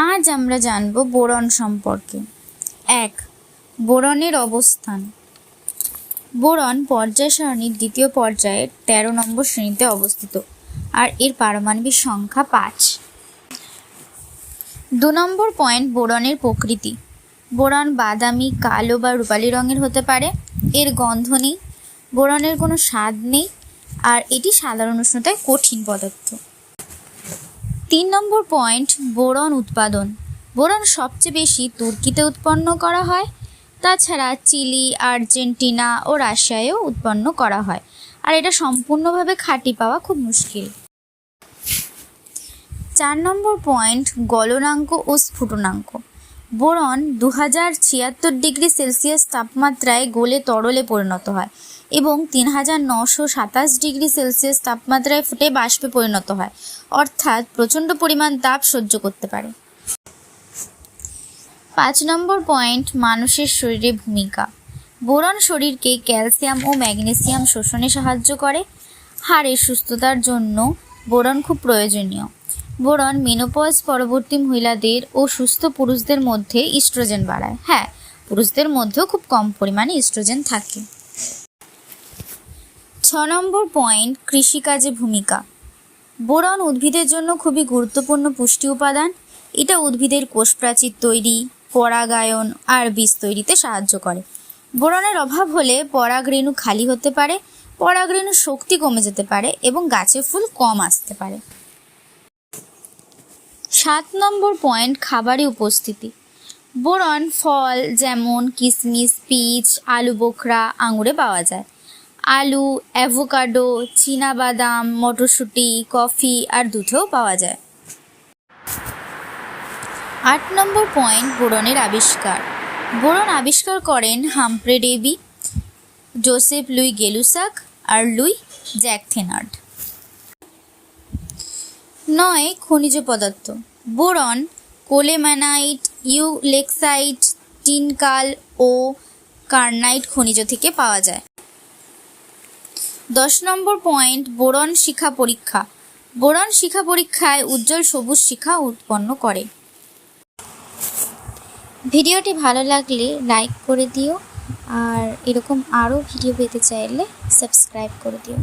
আজ আমরা জানব বোরন সম্পর্কে। 1. বোরনের অবস্থান। বোরন পর্যায় সারণীর দ্বিতীয় পর্যায়ে 13 নম্বর শ্রেণীতে অবস্থিত আর এর পারমাণবিক সংখ্যা 5। 2 নম্বর পয়েন্ট, বোরনের প্রকৃতি। বোরন বাদামি, কালো বা রূপালি রঙের হতে পারে। এর গন্ধ নেই, বোরনের কোনো স্বাদ নেই আর এটি সাধারণ উষ্ণতায় কঠিন পদার্থ। 3 নম্বর পয়েন্ট, বোরন উৎপাদন। বোরন সবচেয়ে বেশি তুর্কিতে উৎপন্ন করা হয়, তাছাড়া চিলি, আর্জেন্টিনা ও রাশিয়ায়ও উৎপন্ন করা হয় আর এটা সম্পূর্ণভাবে খাঁটি পাওয়া খুব মুশকিল। 4 নম্বর পয়েন্ট, গলনাঙ্ক ও স্ফুটনাঙ্ক। বোরন 2076 ডিগ্রি সেলসিয়াস তাপমাত্রায় গলে তরলে পরিণত হয় এবং 3927 ডিগ্রি সেলসিয়াস তাপমাত্রায় ফুটে বাষ্পে পরিণত হয়, অর্থাৎ প্রচণ্ড পরিমাণ তাপ সহ্য করতে পারে। 5 নম্বর পয়েন্ট, মানুষের শরীরে ভূমিকা। বোরন শরীরকে ক্যালসিয়াম ও ম্যাগনেসিয়াম শোষণে সাহায্য করে। হাড়ের সুস্থতার জন্য বোরন খুব প্রয়োজনীয়। বোরন মেনোপজ পরবর্তী মহিলাদের ও সুস্থ পুরুষদের মধ্যে ইস্ট্রোজেন বাড়ায়। হ্যাঁ, পুরুষদের মধ্যেও খুব কম পরিমাণে ইস্ট্রোজেন থাকে। 6 নম্বর পয়েন্ট, কৃষিকাজে ভূমিকা। বোরন উদ্ভিদের জন্য খুবই গুরুত্বপূর্ণ পুষ্টি উপাদান। এটা উদ্ভিদের কোষপ্রাচীর তৈরি, পরাগায়ন আর বীজ তৈরিতে সাহায্য করে। বোরনের অভাব হলে পরাগরেণু খালি হতে পারে, পরাগরেণুর শক্তি কমে যেতে পারে এবং গাছে ফুল কম আসতে পারে। 7 নম্বর পয়েন্ট, খাবারে উপস্থিতি। বোরন ফল যেমন কিশমিশ, পিচ, আলু বোখরা, আঙুরে পাওয়া যায়। আলু, অ্যাভোকাডো, চীনাবাদাম, মটরশুঁটি, কফি আর দুধেও পাওয়া যায়। 8 নম্বর পয়েন্ট, বোরনের আবিষ্কার। বোরন আবিষ্কার করেন হামফ্রে ডেভি, জোসেফ লুই গেলুসাক আর লুই জ্যাকথেনার্ড। 9. খনিজ পদার্থ। বোরন কোলেম্যানাইট, ইউলেক্সাইট, টিনকাল ও কার্নাইট খনিজ থেকে পাওয়া যায়। 10 নম্বর পয়েন্ট, বোরন শিখা পরীক্ষা। বোরন শিখা পরীক্ষায় উজ্জ্বল সবুজ শিখা উৎপন্ন করে। ভিডিওটি ভালো লাগলে লাইক করে দিও আর এরকম আরও ভিডিও পেতে চাইলে সাবস্ক্রাইব করে দিও।